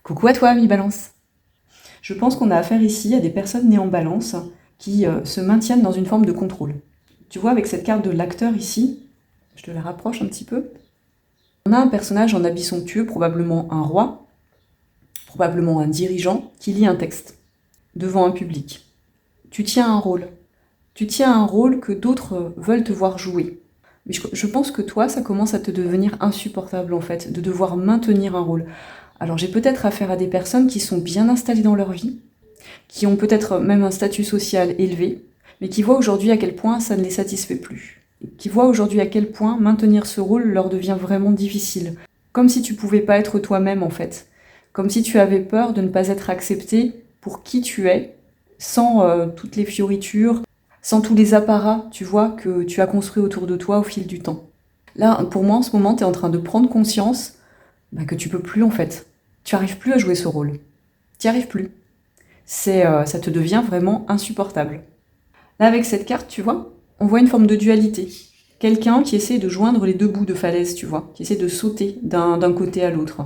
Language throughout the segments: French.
Coucou à toi, ami Balance. Je pense qu'on a affaire ici à des personnes nées en Balance qui se maintiennent dans une forme de contrôle. Tu vois, avec cette carte de l'acteur ici, je te la rapproche un petit peu. On a un personnage en habit somptueux, probablement un roi, probablement un dirigeant, qui lit un texte devant un public. Tu tiens un rôle. Tu tiens un rôle que d'autres veulent te voir jouer. Mais je pense que toi, ça commence à te devenir insupportable en fait, de devoir maintenir un rôle. Alors j'ai peut-être affaire à des personnes qui sont bien installées dans leur vie, qui ont peut-être même un statut social élevé, mais qui voient aujourd'hui à quel point ça ne les satisfait plus. Qui voient aujourd'hui à quel point maintenir ce rôle leur devient vraiment difficile. Comme si tu pouvais pas être toi-même en fait. Comme si tu avais peur de ne pas être accepté pour qui tu es, sans toutes les fioritures, sans tous les apparats, tu vois, que tu as construits autour de toi au fil du temps. Là, pour moi, en ce moment, tu es en train de prendre conscience que tu peux plus en fait. Tu arrives plus à jouer ce rôle. Tu n'y arrives plus. Ça te devient vraiment insupportable. Là, avec cette carte, tu vois, on voit une forme de dualité. Quelqu'un qui essaie de joindre les deux bouts de falaise, tu vois, qui essaie de sauter d'un côté à l'autre.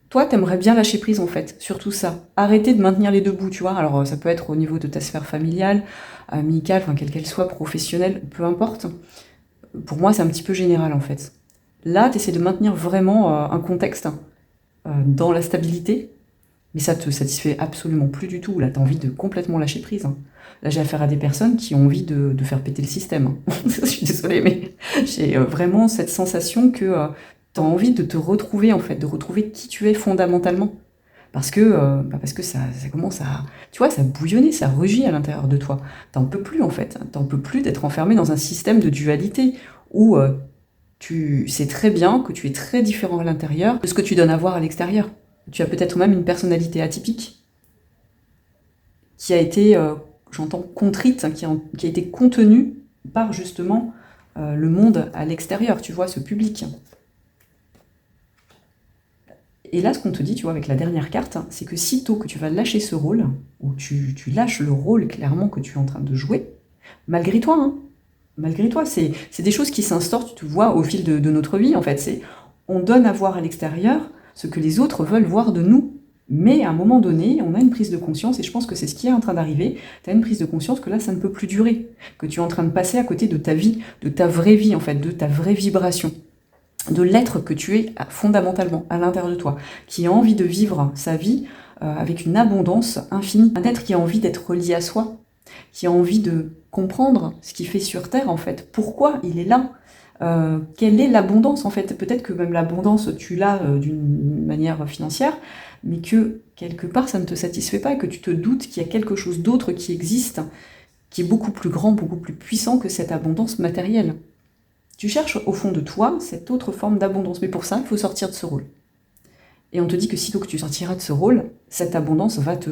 Toi, t'aimerais bien lâcher prise, en fait, sur tout ça. Arrêter de maintenir les deux bouts, tu vois. Alors, ça peut être au niveau de ta sphère familiale, amicale, enfin, quelle qu'elle soit, professionnelle, peu importe. Pour moi, c'est un petit peu général, en fait. Là, t'essaies de maintenir vraiment un contexte dans la stabilité, mais ça te satisfait absolument plus du tout. Là, t'as envie de complètement lâcher prise. Là, j'ai affaire à des personnes qui ont envie de faire péter le système. Je suis désolée, mais j'ai vraiment cette sensation que t'as envie de te retrouver, en fait, de retrouver qui tu es fondamentalement. Parce que ça commence à, tu vois, ça bouillonner, ça rugit à l'intérieur de toi. T'en peux plus, en fait. T'en peux plus d'être enfermé dans un système de dualité où tu sais très bien que tu es très différent à l'intérieur de ce que tu donnes à voir à l'extérieur. Tu as peut-être même une personnalité atypique qui a été, j'entends, contrite, qui a été contenue par justement le monde à l'extérieur, tu vois, ce public. Et là, ce qu'on te dit, tu vois, avec la dernière carte, c'est que sitôt que tu vas lâcher ce rôle, ou tu lâches le rôle clairement que tu es en train de jouer, malgré toi, malgré toi, c'est des choses qui s'instaurent, tu vois, au fil de notre vie, en fait. On donne à voir à l'extérieur ce que les autres veulent voir de nous. Mais à un moment donné, on a une prise de conscience, et je pense que c'est ce qui est en train d'arriver, tu as une prise de conscience que là, ça ne peut plus durer, que tu es en train de passer à côté de ta vie, de ta vraie vie, en fait, de ta vraie vibration, de l'être que tu es fondamentalement à l'intérieur de toi, qui a envie de vivre sa vie avec une abondance infinie, un être qui a envie d'être relié à soi, qui a envie de comprendre ce qu'il fait sur Terre, en fait, pourquoi il est là, quelle est l'abondance, en fait. Peut-être que même l'abondance, tu l'as d'une manière financière, mais que quelque part, ça ne te satisfait pas, et que tu te doutes qu'il y a quelque chose d'autre qui existe, qui est beaucoup plus grand, beaucoup plus puissant que cette abondance matérielle. Tu cherches au fond de toi cette autre forme d'abondance, mais pour ça, il faut sortir de ce rôle. Et on te dit que sitôt que tu sortiras de ce rôle, cette abondance va te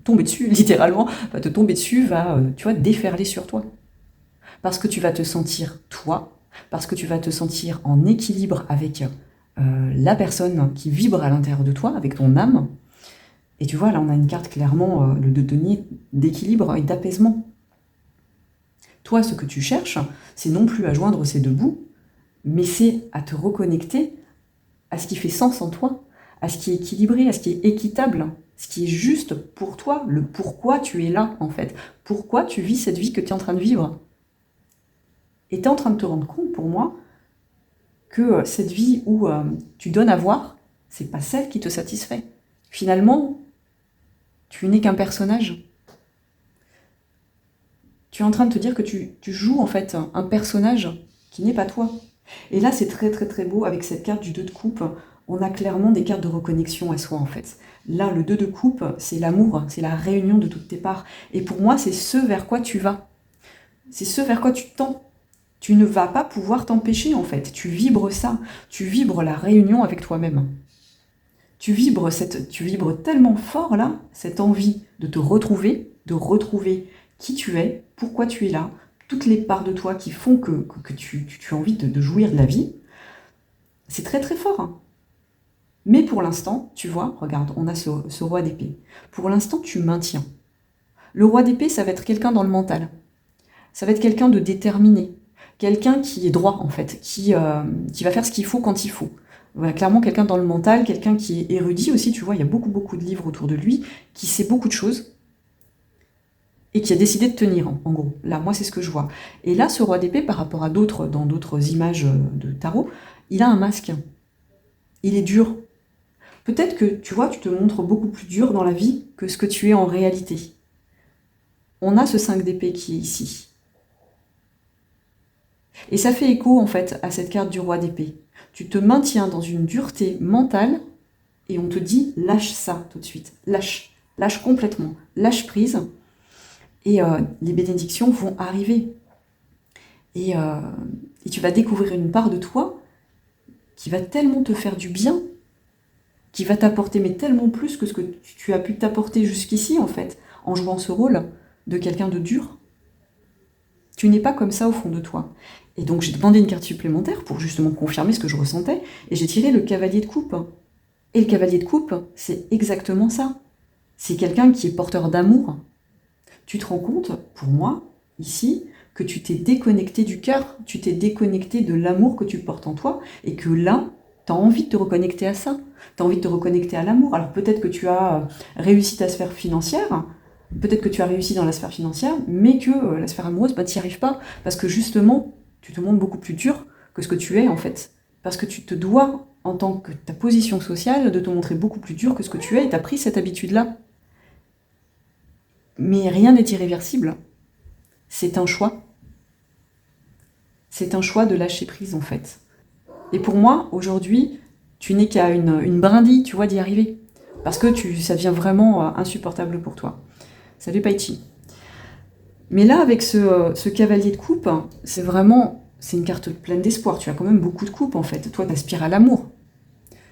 tomber dessus, littéralement, va te tomber dessus, va, tu vois, déferler sur toi. Parce que tu vas te sentir toi, parce que tu vas te sentir en équilibre avec la personne qui vibre à l'intérieur de toi, avec ton âme. Et tu vois, là, on a une carte clairement le denier d'équilibre et d'apaisement. Toi, ce que tu cherches, c'est non plus à joindre ces deux bouts, mais c'est à te reconnecter à ce qui fait sens en toi, à ce qui est équilibré, à ce qui est équitable, ce qui est juste pour toi, le pourquoi tu es là, en fait. Pourquoi tu vis cette vie que tu es en train de vivre. Et tu es en train de te rendre compte, pour moi, que cette vie où tu donnes à voir, c'est pas celle qui te satisfait. Finalement, tu n'es qu'un personnage. Tu es en train de te dire que tu joues en fait un personnage qui n'est pas toi. Et là, c'est très très très beau avec cette carte du 2 de coupe. On a clairement des cartes de reconnexion à soi en fait. Là, le 2 de coupe, c'est l'amour, c'est la réunion de toutes tes parts. Et pour moi, c'est ce vers quoi tu vas. C'est ce vers quoi tu tends. Tu ne vas pas pouvoir t'empêcher en fait. Tu vibres ça. Tu vibres la réunion avec toi-même. Tu vibres tellement fort là, cette envie de te retrouver, de retrouver qui tu es, pourquoi tu es là, toutes les parts de toi qui font que tu as envie de jouir de la vie. C'est très très fort. Mais pour l'instant, tu vois, regarde, on a ce roi d'épée. Pour l'instant, tu maintiens. Le roi d'épée, ça va être quelqu'un dans le mental. Ça va être quelqu'un de déterminé. Quelqu'un qui est droit, en fait, qui va faire ce qu'il faut quand il faut. Voilà, clairement quelqu'un dans le mental, quelqu'un qui est érudit aussi, tu vois, il y a beaucoup de livres autour de lui, qui sait beaucoup de choses, et qui a décidé de tenir, en gros. Là, moi, c'est ce que je vois. Et là, ce roi d'épée, par rapport à d'autres, dans d'autres images de tarot, il a un masque. Il est dur. Peut-être que, tu vois, tu te montres beaucoup plus dur dans la vie que ce que tu es en réalité. On a ce 5 d'épée qui est ici. Et ça fait écho, en fait, à cette carte du roi d'épée. Tu te maintiens dans une dureté mentale, et on te dit, lâche ça tout de suite. Lâche. Lâche complètement. Lâche prise. Et les bénédictions vont arriver. Et tu vas découvrir une part de toi qui va tellement te faire du bien, qui va t'apporter mais tellement plus que ce que tu as pu t'apporter jusqu'ici, en fait, en jouant ce rôle de quelqu'un de dur. Tu n'es pas comme ça au fond de toi. Et donc j'ai demandé une carte supplémentaire pour justement confirmer ce que je ressentais, et j'ai tiré le cavalier de coupe. Et le cavalier de coupe, c'est exactement ça. C'est quelqu'un qui est porteur d'amour. Tu te rends compte, pour moi, ici, que tu t'es déconnecté du cœur, tu t'es déconnecté de l'amour que tu portes en toi, et que là, tu as envie de te reconnecter à ça, tu as envie de te reconnecter à l'amour. Alors peut-être que tu as réussi ta sphère financière, peut-être que tu as réussi dans la sphère financière, mais que la sphère amoureuse, tu n'y arrives pas, parce que justement, tu te montres beaucoup plus dur que ce que tu es en fait. Parce que tu te dois, en tant que ta position sociale, de te montrer beaucoup plus dur que ce que tu es, et tu as pris cette habitude-là. Mais rien n'est irréversible. C'est un choix. C'est un choix de lâcher prise, en fait. Et pour moi, aujourd'hui, tu n'es qu'à une brindille, tu vois, d'y arriver. Parce que ça devient vraiment insupportable pour toi. Salut Paichi. Mais là, avec ce cavalier de coupe, c'est une carte pleine d'espoir. Tu as quand même beaucoup de coupe, en fait. Toi, tu aspires à l'amour.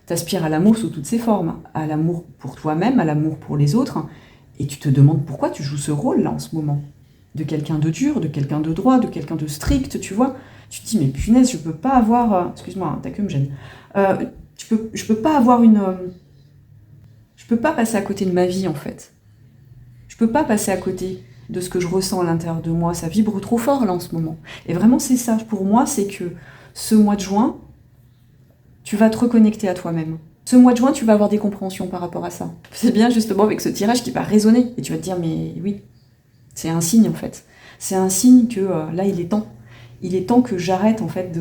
Tu aspires à l'amour sous toutes ses formes. À l'amour pour toi-même, à l'amour pour les autres. Et tu te demandes pourquoi tu joues ce rôle-là en ce moment. De quelqu'un de dur, de quelqu'un de droit, de quelqu'un de strict, tu vois. Tu te dis, mais punaise, je peux pas avoir... Excuse-moi, ta queue me gêne. Je peux pas avoir je peux pas passer à côté de ma vie, en fait. Je peux pas passer à côté de ce que je ressens à l'intérieur de moi. Ça vibre trop fort, là, en ce moment. Et vraiment, c'est ça. Pour moi, c'est que ce mois de juin, tu vas te reconnecter à toi-même. Ce mois de juin, tu vas avoir des compréhensions par rapport à ça. C'est bien, justement, avec ce tirage qui va résonner. Et tu vas te dire, mais oui, c'est un signe, en fait. C'est un signe que, là, il est temps. Il est temps que j'arrête, en fait,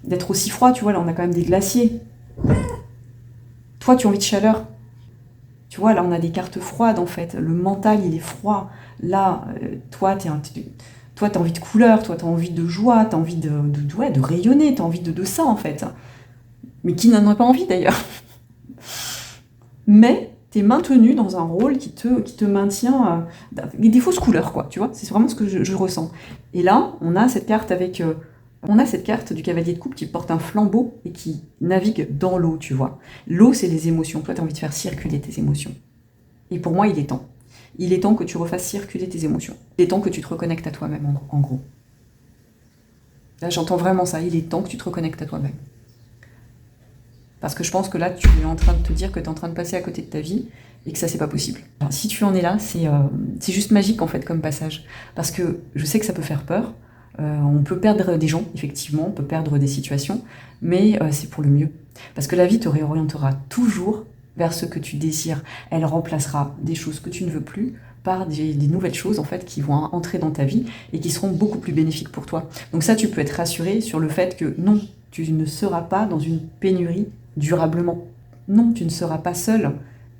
d'être aussi froid. Tu vois, là, on a quand même des glaciers. Toi, tu as envie de chaleur. Tu vois, là, on a des cartes froides, en fait. Le mental, il est froid. Là, toi, t'as envie de couleur, toi, t'as envie de joie, t'as envie de rayonner, t'as envie de ça, en fait. Mais qui n'en a pas envie, d'ailleurs. Mais t'es maintenu dans un rôle qui te maintient... des fausses couleurs, quoi, tu vois. C'est vraiment ce que je ressens. Et là, on a cette carte du cavalier de coupe qui porte un flambeau et qui navigue dans l'eau, tu vois. L'eau, c'est les émotions. Toi, tu as envie de faire circuler tes émotions. Et pour moi, il est temps. Il est temps que tu refasses circuler tes émotions. Il est temps que tu te reconnectes à toi-même, en gros. Là, j'entends vraiment ça. Il est temps que tu te reconnectes à toi-même. Parce que je pense que là, tu es en train de te dire que tu es en train de passer à côté de ta vie et que ça, c'est pas possible. Alors, si tu en es là, c'est juste magique, en fait, comme passage. Parce que je sais que ça peut faire peur. On peut perdre des gens, effectivement, on peut perdre des situations, mais c'est pour le mieux. Parce que la vie te réorientera toujours vers ce que tu désires. Elle remplacera des choses que tu ne veux plus par des nouvelles choses, en fait, qui vont entrer dans ta vie et qui seront beaucoup plus bénéfiques pour toi. Donc ça, tu peux être rassuré sur le fait que non, tu ne seras pas dans une pénurie durablement. Non, tu ne seras pas seul.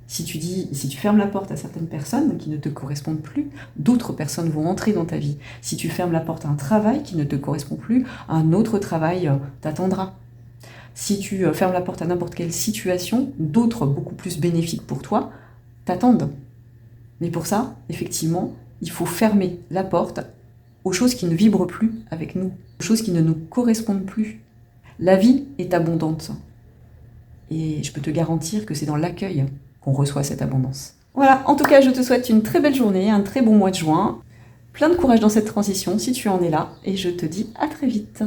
Si tu fermes la porte à certaines personnes qui ne te correspondent plus, d'autres personnes vont entrer dans ta vie. Si tu fermes la porte à un travail qui ne te correspond plus, un autre travail t'attendra. Si tu fermes la porte à n'importe quelle situation, d'autres beaucoup plus bénéfiques pour toi t'attendent. Mais pour ça, effectivement, il faut fermer la porte aux choses qui ne vibrent plus avec nous, aux choses qui ne nous correspondent plus. La vie est abondante. Et je peux te garantir que c'est dans l'accueil qu'on reçoit cette abondance. Voilà, en tout cas, je te souhaite une très belle journée, un très bon mois de juin. Plein de courage dans cette transition si tu en es là, et je te dis à très vite.